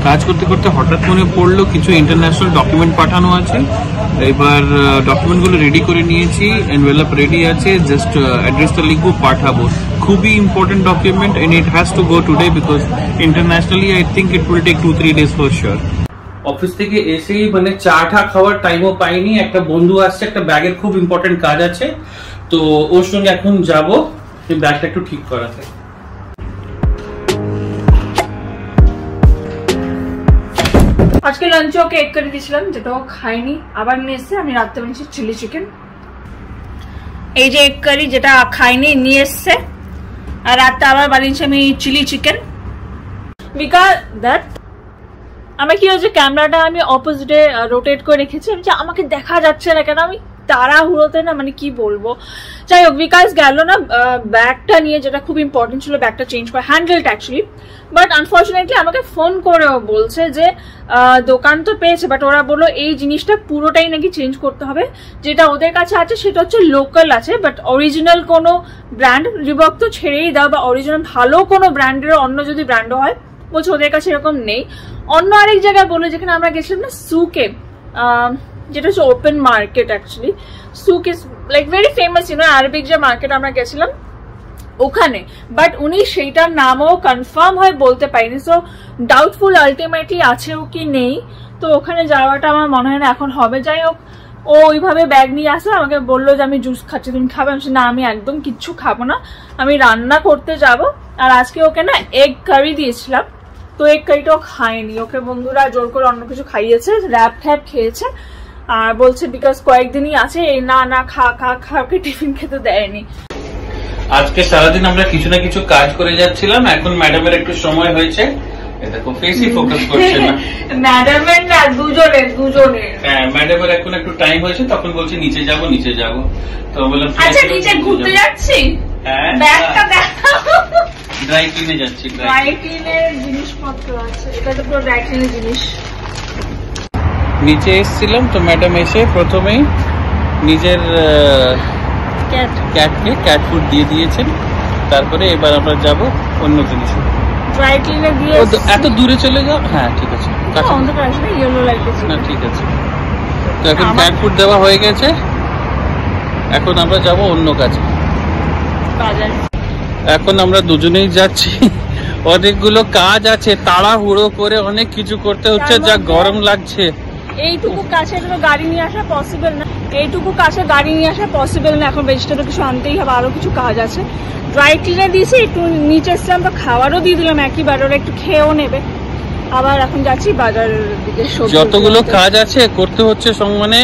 কাজ করতে করতে হঠাৎ মনে পড়লো কিছু ইন্টারন্যাশনাল ডকুমেন্ট পাঠানো আছে। এবার ডকুমেন্টগুলো রেডি করে নিয়েছি, এনভেলপ রেডি আছে, জাস্ট অ্যাড্রেসটা লিখবো, পাঠাবো। খুবই important document and it has to go today because internationally I think it will take 2-3 days for sure. Office থেকে এসেই মানে চা টা খাওয়ার টাইমও পাইনি, একটা বন্ধু আসছে, একটা ব্যাগের খুব ইম্পর্টেন্ট কাজ আছে, তো ওর সঙ্গে এখন যাবো, ব্যাগটা একটু ঠিক করাতে। আজকে লাঞ্চে ওকে এগ কারি দিয়েছিলাম, যেটা ও খাইনি, আবার নিয়ে এসছে। আমি রাত্রে বানিয়েছি চিলি চিকেন। এই যে এগ কারি যেটা খাইনি নিয়ে এসছে, আর রাত্রে আবার বানিয়েছি আমি চিলি চিকেন। বিকজ দ্যাট আমার কি হয়েছে, ক্যামেরাটা আমি অপোজিটে রোটেট করে রেখেছি, আমি আমাকে দেখা যাচ্ছে না কেন, আমি তাড়াহুড়োতে না মানে কি বলবো। যাই হোক, বিকাশ গেল না ব্যাগটা নিয়ে, যেটা খুব ইম্পর্টেন্ট ছিল, ব্যাগটা চেঞ্জ করে, হ্যান্ডেলটা অ্যাকচুয়ালি। বাট আনফর্চুনেটলি আমাকে ফোন করেও বলছে যে দোকান তো পেয়েছে, বাট ওরা বললো এই জিনিসটা পুরোটাই নাকি চেঞ্জ করতে হবে, যেটা ওদের কাছে আছে সেটা হচ্ছে লোকাল আছে, বাট অরিজিনাল কোনো ব্র্যান্ড রিবক তো ছেড়েই দাও, বা অরিজিনাল ভালো কোনো ব্র্যান্ডের অন্য যদি ব্র্যান্ডও হয়, বলছে ওদের কাছে এরকম নেই। অন্য আরেক জায়গায় বলে, যেখানে আমরা গেছিলাম না সুকে, যেটা হচ্ছে open market, actually souk is like very famous, you know Arabic যে মার্কেট আমরা গেছিলাম ওখানে, বাট উনি সেইটার নামও কনফার্ম হয় বলতে পারিনি, সো ডাউটফুল আলটিমেটলি আছেও কি নেই। তো ওখানে যাওয়াটা আমার মনে হয় না এখন হবে। যাই হোক, ও ওইভাবে ব্যাগ নিয়ে আসে, আমাকে বললো যে আমি জুস খাচ্ছি, তুমি খাবে? আমি না, আমি একদম কিচ্ছু খাবো না, আমি রান্না করতে যাব। আর আজকে ওকে না এগ কারি দিয়েছিলাম, তো এগ কারিটাও খায়নি, ওকে বন্ধুরা জোর করে অন্য কিছু খাইয়েছে, র্যাপ ট্যাপ খেয়েছে, আর বলছে বিকজ কয়েকদিনই আছে, এই না না খা খা খা, ওকে টিফিন খেতে দেয়নি। আজকে সারাদিন আমরা কিছু না কিছু কাজ করে যাচ্ছিলাম, এখন ম্যাডামের একটু সময় হয়েছে, দেখো ফেসই ফোকাস করছে না, ম্যাডামের না দুজনের। হ্যাঁ, ম্যাডামের এখন একটু টাইম হয়েছে, তখন বলছে নিচে যাব, তো বললাম আচ্ছা নিচে ঘুরতে যাচ্ছি, হ্যাঁ ব্যাগটা দেখাও। ড্রাই ক্লিনে যাচ্ছি, ড্রাই ক্লিনের জিনিসপত্র আছে, এটা তো পুরো ড্রাই ক্লিনের জিনিস। নিচে এসেছিলাম, তো ম্যাডাম এসে প্রথমেই নিজের ক্যাটকে ক্যাট ফুড দিয়ে দিয়েছেন, তারপরে এবার আমরা যাব অন্য জিনিসে। ড্রাই ক্লিনে দিয়ে এত দূরে চলে যাও, হ্যাঁ ঠিক আছে, ইয়েলো লাইট না ঠিক আছে। তো এখন ক্যাট ফুড দেওয়া হয়ে গেছে, এখন আমরা যাব অন্য কাজে। এখন আমরা দুজনেই যাচ্ছি, অনেকগুলো কাজ আছে, তাড়াহুড়ো করে অনেক কিছু করতে হচ্ছে, যা গরম লাগছে। এইটুকু কাছে গাড়ি নিয়ে আসা পসিবল না, এখন ভেজিটেবল কিছু আনতেই হবে, আরো কিছু কাজ আছে। ড্রাই ক্লিনে দিয়েছি, একটু নিচে এসছিলাম, তো খাবারও দিয়ে দিলাম একইবার, ওরা একটু খেয়েও নেবে। আবার এখন যাচ্ছি বাজারের দিকে, যতগুলো কাজ আছে করতে হচ্ছে, মানে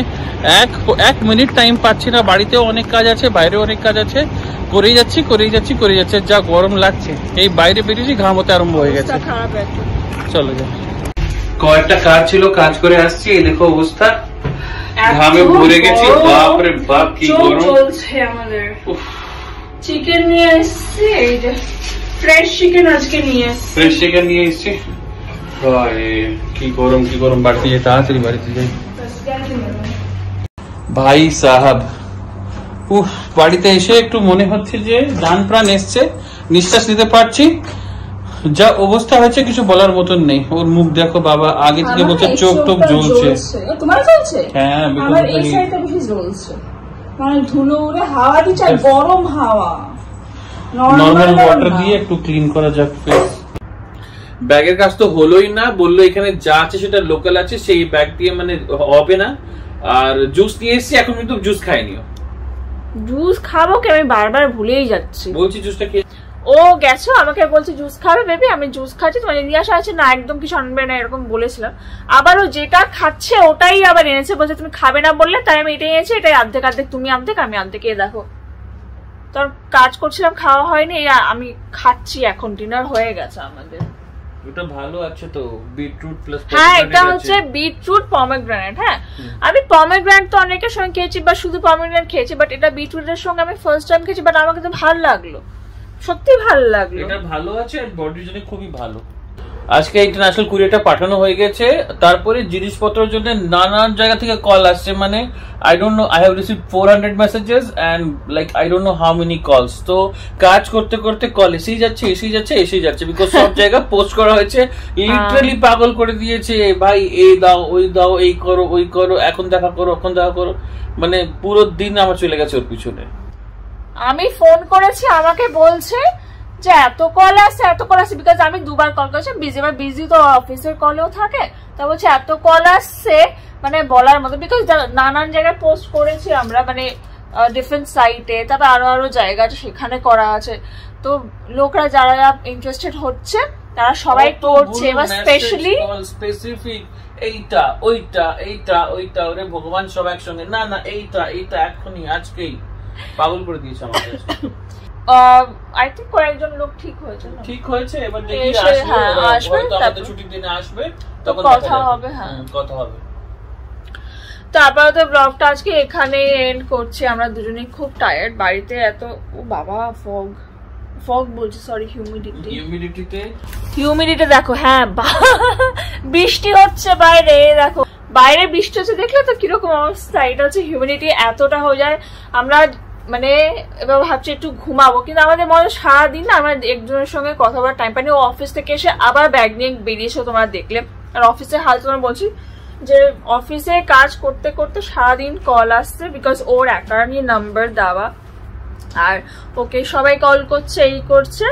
এক মিনিট টাইম পাচ্ছি না, বাড়িতেও অনেক কাজ আছে, বাইরেও অনেক কাজ আছে, করেই যাচ্ছে, যা গরম লাগছে। এই বাইরে বেরিয়েছি, ঘাম হতে আরম্ভ হয়ে গেছে, খারাপ একটু। চলো যাই, কয়েকটা কাজ ছিল, কাজ করে আসছি, এই দেখো অবস্থা, ঘামে ভরে গেছি, বাপরে বাপ কি গরম চলছে আমাদের। চিকেন নিয়ে এসেছি, এই যে ফ্রেশ চিকেন আজকে নিয়ে এসেছি, কি গরম, বাড়িতে যাই, তাড়াতাড়ি বাড়িতে যাই। ভাই সাহাব, বাড়িতে এসে একটু মনে হচ্ছে যে জান প্রাণ এসছে, নিঃশ্বাস নিতে পারছি, যা অবস্থা হয়েছে কিছু বলার মতন নেই। ওর মুখ দেখো বাবা, আগে থেকে বলছে চোখ টোক জ্বলছে। তোমার জ্বলছে? হ্যাঁ, আমার এই সাইডটা বেশি জ্বলছে, মানে ধুলো উড়ে হাওয়া দিচ্ছে, গরম হাওয়া। নরমাল ওয়াটার দিয়ে একটু ক্লিন করা যাক ফেস। ব্যাগের কাজ তো হলোই না, বললো এখানে যা আছে সেটা লোকাল আছে, সেই ব্যাগ দিয়ে মানে হবে না। আর জুস নিয়ে এসেছি, এখন কিন্তু জুস খাইনিও। জুস খাবো কি, আমি বারবার ভুলেই যাচ্ছি। বলছি জুসটা খেয়ে, ও গেছো, আমাকে বলছে জুস খাবে বেবি, আমি জুস খাচ্ছি, তোমার নিয়ে আসা আছে না, একদম কিছু আনবে না এরকম বলেছিলাম। আবার ও যেটা খাচ্ছে ওটাই আবার এনেছে, বলছে তুমি খাবে না বললে, তাই আমি এটাই এনেছি, এটাই অর্ধেক তুমি অর্ধেক আমি অর্ধেক। দেখো তোর কাজ করছিলাম, খাওয়া হয়নি, আমি খাচ্ছি, এখন ডিনার হয়ে গেছে আমাদের। এটা ভালো আছে তো, বিটরুট প্লাস, হ্যাঁ এটা হচ্ছে বিটরুট পমেগ্রানেট। হ্যাঁ আমি পমেগ্রানেট তো অনেকের সঙ্গে খেয়েছি, বা শুধু পমেগ্রানেট খেয়েছি, বাট এটা বিটরুটের সঙ্গে আমি ফার্স্ট টাইম খেয়েছি, বাট আমাকে তো ভালো লাগলো, সত্যি ভালো লাগলো। এটা ভালো আছে, আর বডির জন্য খুবই ভালো। আজকে ইন্টারন্যাশনাল কুরিয়ারটা পাঠানো হয়ে গেছে। তারপরে জিনিসপত্রের জন্য নানান জায়গা থেকে কল আসছে, মানে I don't know, I have received 400 messages and like I don't know how many calls. তো কাজ করতে করতে কল এসেই যাচ্ছে বিকজ সব জায়গা পোস্ট করা হয়েছে। লিটারালি পাগল করে দিয়েছে, ভাই এই দাও ওই দাও, এই করো ওই করো, এখন দেখা করো ওখন দেখা করো, মানে পুরো দিন আমার চলে গেছে ওর পিছনে। আমি ফোন করেছি, আমাকে বলছে যে এত কল আসছে বিকজ আমি দুবার কল করেছি, বিজি তো অফিসের কলেও থাকে, তা বলছে এত কল আসছে মানে বলার মতো, বিকজ নানান জায়গায় পোস্ট করেছি আমরা, মানে ডিফারেন্ট সাইটে, তারপর আরো জায়গা আছে সেখানে করা আছে। তো লোকরা যারা ইন্টারেস্টেড হচ্ছে তারা সবাই করছে, এবার স্পেসিফিক এইটা ওইটা এইটা ওইটা, ওরে ভগবান সব একসঙ্গে, না না এইটা এইটা এখনই আজকেই, পাগল করে দিয়েছে আমাদের। আই থিংক কয়েকজন লোক ঠিক হয়েছে, এবার দেখি আসবে, আমাদের ছুটির দিনে আসবে, তখন কথা হবে। হ্যাঁ, কথা হবে। তো আপাতত ব্লগটা আজকে এখানে এন্ড করছি। আমরা দুজনেই খুব টায়ার্ড, বাড়িতে এত বাবা ফগ বলছি, সরি হিউমিডিটি দেখো। হ্যাঁ, বৃষ্টি হচ্ছে বাইরে, দেখো বাইরে বৃষ্টি হচ্ছে, দেখলে তো কিরকম অবস্থা। এটা হচ্ছে হিউমিডিটি এতটা হয়ে যায়, আমরা মানে এবার ভাবছি একটু ঘুমাবো, কিন্তু আমাদের মনে সারাদিন না আমরা একজনের সঙ্গে কথা বলার টাইম পাইনি। ও অফিস থেকে এসে আবার ব্যাগ নিয়ে বেরিয়েছে, তোমরা দেখলে। আর অফিসের হাল তোমার বলছি যে অফিসে কাজ করতে করতে সারাদিন কল আসছে, বিকজ ওর একাডেমি নাম্বার দেওয়া, আর ওকে সবাই কল করছে, এই করছে।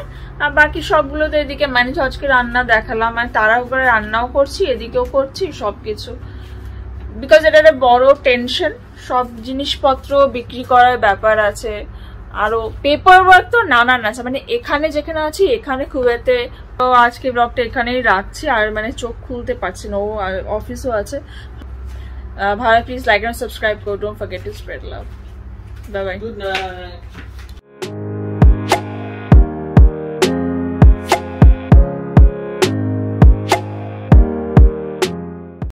আর বাকি সবগুলো তো এদিকে ম্যানেজ, আজকে রান্না দেখালাম, মানে তারা উপরে রান্নাও করছি, এদিকেও করছি সবকিছু, বিকজ এটা একটা বড় টেনশন। সব জিনিসপত্র বিক্রি করার ব্যাপার আছে, আরো পেপার ওয়ার্ক তো নানান আছে, মানে এখানে যেখানে আছি এখানে খুবেতে। তো আজকে ব্লগটা এখানেই রাখছি, আর মানে চোখ খুলতে পারছি না, ও অফিসও আছে। ভালো, প্লিজ লাইক এন্ড সাবস্ক্রাইব করো, don't forget to spread love. Bye bye, good night.